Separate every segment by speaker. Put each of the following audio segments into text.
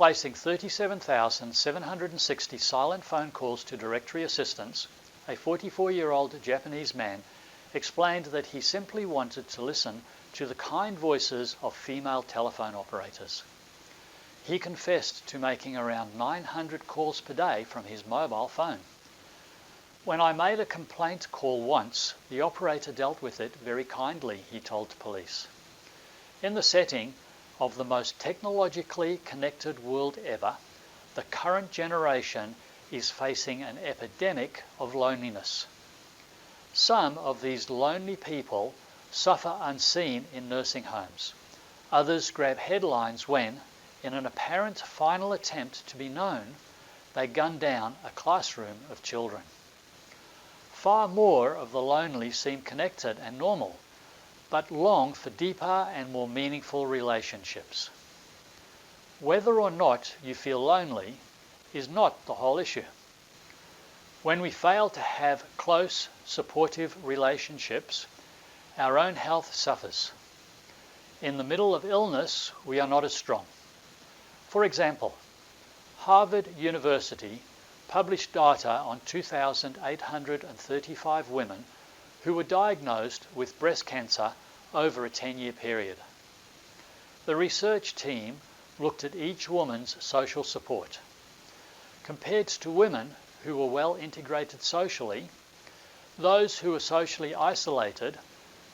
Speaker 1: placing 37,760 silent phone calls to directory assistants, a 44-year-old Japanese man explained that he simply wanted to listen to the kind voices of female telephone operators. He confessed to making around 900 calls per day from his mobile phone. When I made a complaint call once, the operator dealt with it very kindly, he told police. In the setting of the most technologically connected world ever, the current generation is facing an epidemic of loneliness. Some of these lonely people suffer unseen in nursing homes. Others grab headlines when, in an apparent final attempt to be known, they gun down a classroom of children. Far more of the lonely seem connected and normal, but long for deeper and more meaningful relationships. Whether or not you feel lonely is not the whole issue. When we fail to have close, supportive relationships, our own health suffers. In the middle of illness, we are not as strong. For example, Harvard University published data on 2,835 women who were diagnosed with breast cancer over a 10-year period. The research team looked at each woman's social support. Compared to women who were well integrated socially, those who were socially isolated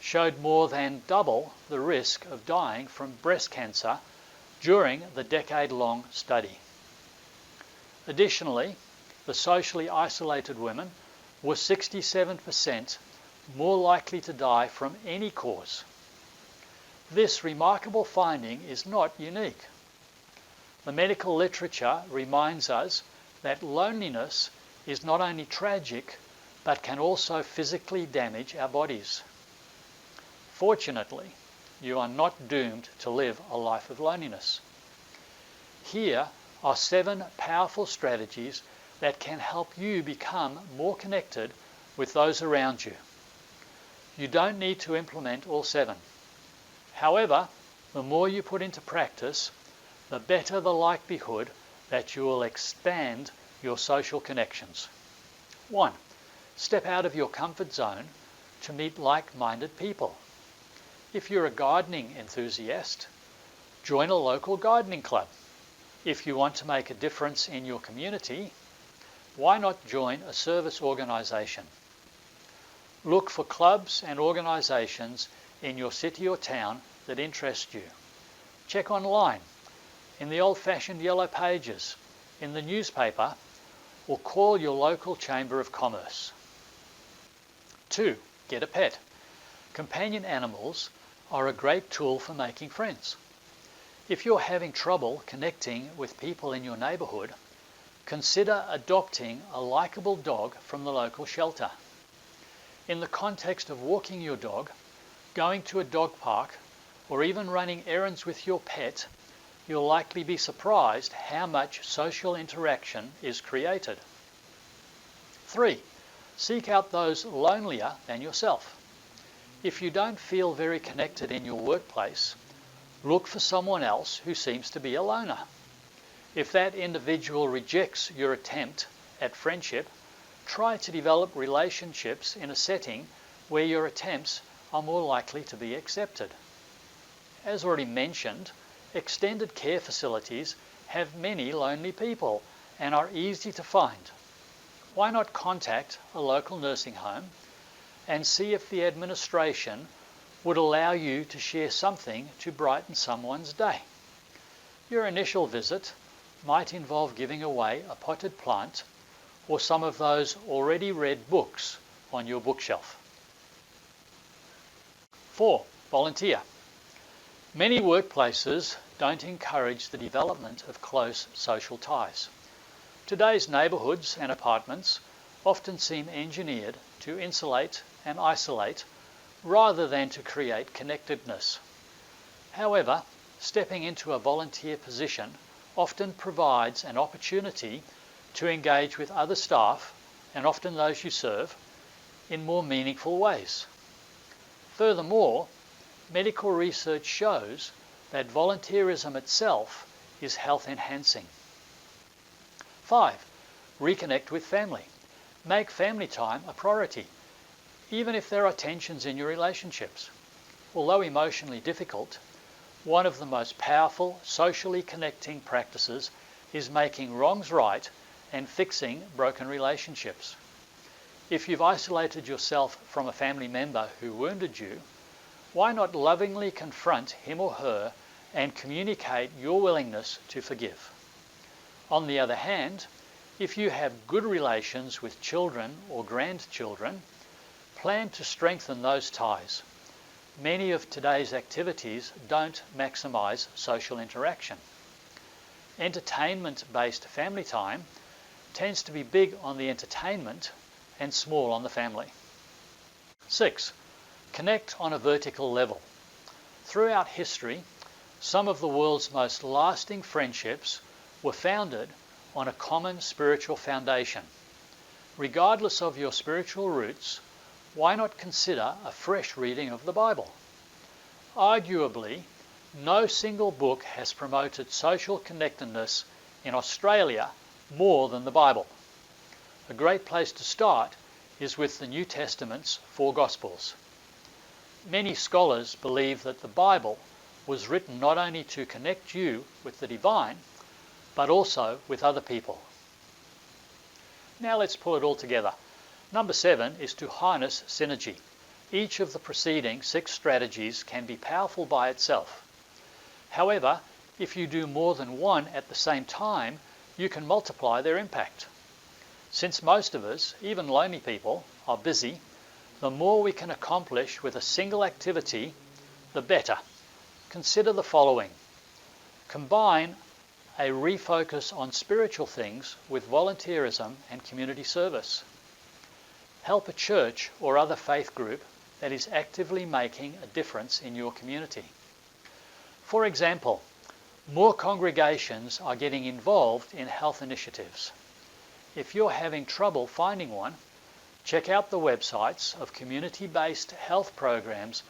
Speaker 1: showed more than double the risk of dying from breast cancer during the decade-long study. Additionally, the socially isolated women were 67% more likely to die from any cause. This remarkable finding is not unique. The medical literature reminds us that loneliness is not only tragic, but can also physically damage our bodies. Fortunately, you are not doomed to live a life of loneliness. Here are 7 powerful strategies that can help you become more connected with those around you. You don't need to implement all 7. However, the more you put into practice, the better the likelihood that you will expand your social connections. 1. Step out of your comfort zone to meet like-minded people. If you're a gardening enthusiast, join a local gardening club. If you want to make a difference in your community, why not join a service organisation? Look for clubs and organisations in your city or town that interest you. Check online, in the old-fashioned yellow pages, in the newspaper, or call your local Chamber of Commerce. 2. Get a pet. Companion animals are a great tool for making friends. If you're having trouble connecting with people in your neighbourhood, consider adopting a likeable dog from the local shelter. In the context of walking your dog, going to a dog park, or even running errands with your pet, you'll likely be surprised how much social interaction is created. 3. Seek out those lonelier than yourself. If you don't feel very connected in your workplace, look for someone else who seems to be a loner. If that individual rejects your attempt at friendship, try to develop relationships in a setting where your attempts are more likely to be accepted. As already mentioned, extended care facilities have many lonely people and are easy to find. Why not contact a local nursing home and see if the administration would allow you to share something to brighten someone's day? Your initial visit might involve giving away a potted plant or some of those already read books on your bookshelf. 4. Volunteer. Many workplaces don't encourage the development of close social ties. Today's neighbourhoods and apartments often seem engineered to insulate and isolate rather than to create connectedness. However, stepping into a volunteer position often provides an opportunity to engage with other staff, and often those you serve, in more meaningful ways. Furthermore, medical research shows that volunteerism itself is health enhancing. 5. Reconnect with family. Make family time a priority, even if there are tensions in your relationships. Although emotionally difficult, one of the most powerful socially connecting practices is making wrongs right and fixing broken relationships. If you've isolated yourself from a family member who wounded you, why not lovingly confront him or her and communicate your willingness to forgive? On the other hand, if you have good relations with children or grandchildren, plan to strengthen those ties. Many of today's activities don't maximize social interaction. Entertainment-based family time tends to be big on the entertainment and small on the family. 6. Connect on a vertical level. Throughout history, some of the world's most lasting friendships were founded on a common spiritual foundation. Regardless of your spiritual roots, why not consider a fresh reading of the Bible? Arguably, no single book has promoted social connectedness in Australia more than the Bible. A great place to start is with the New Testament's 4 Gospels. Many scholars believe that the Bible was written not only to connect you with the divine, but also with other people. Now let's pull it all together. Number 7 is to harness synergy. Each of the preceding 6 strategies can be powerful by itself. However, if you do more than one at the same time, you can multiply their impact. Since most of us, even lonely people, are busy, the more we can accomplish with a single activity, the better. Consider the following. Combine a refocus on spiritual things with volunteerism and community service. Help a church or other faith group that is actively making a difference in your community. For example, more congregations are getting involved in health initiatives. If you're having trouble finding one, check out the websites of community-based health programs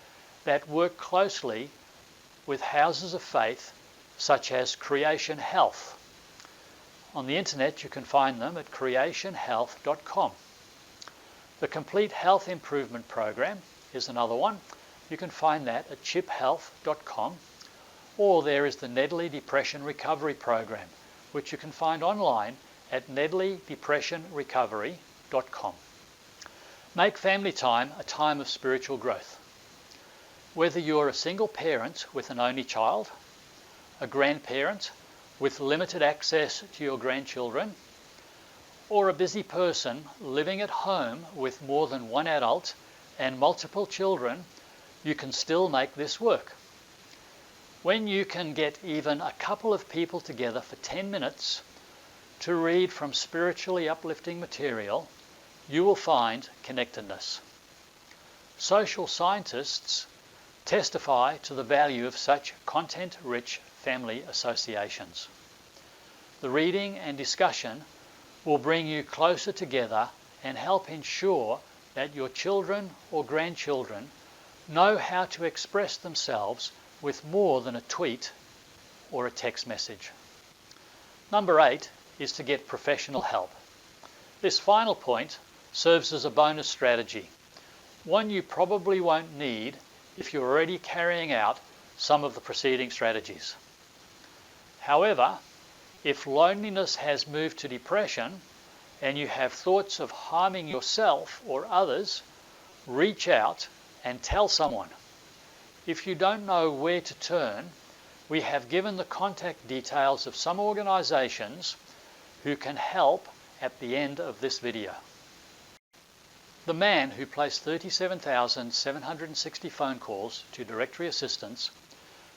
Speaker 1: that work closely with houses of faith such as Creation Health. On the internet you can find them at creationhealth.com. The Complete Health Improvement Program is another one. You can find that at chiphealth.com. Or there is the Nedley Depression Recovery Program, which you can find online at nedleydepressionrecovery.com. Make family time a time of spiritual growth. Whether you're a single parent with an only child, a grandparent with limited access to your grandchildren, or a busy person living at home with more than one adult and multiple children, you can still make this work. When you can get even a couple of people together for 10 minutes to read from spiritually uplifting material, you will find connectedness. Social scientists testify to the value of such content-rich family associations. The reading and discussion will bring you closer together and help ensure that your children or grandchildren know how to express themselves with more than a tweet or a text message. Number 8 is to get professional help. This final point serves as a bonus strategy, one you probably won't need if you're already carrying out some of the preceding strategies. However, if loneliness has moved to depression and you have thoughts of harming yourself or others, reach out and tell someone. If you don't know where to turn, we have given the contact details of some organisations who can help at the end of this video. The man who placed 37,760 phone calls to directory assistance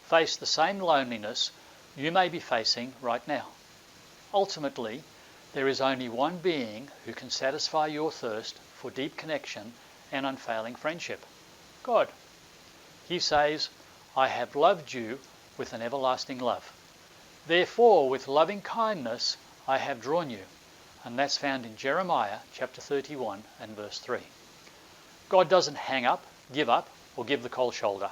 Speaker 1: faced the same loneliness you may be facing right now. Ultimately, there is only one being who can satisfy your thirst for deep connection and unfailing friendship: God. He says, "I have loved you with an everlasting love. Therefore, with loving kindness, I have drawn you." And that's found in Jeremiah chapter 31 and verse 3. God doesn't hang up, give up, or give the cold shoulder.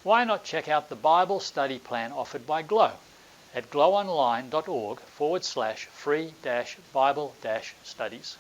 Speaker 1: Why not check out the Bible study plan offered by Glow? at glowonline.org/free-Bible-studies.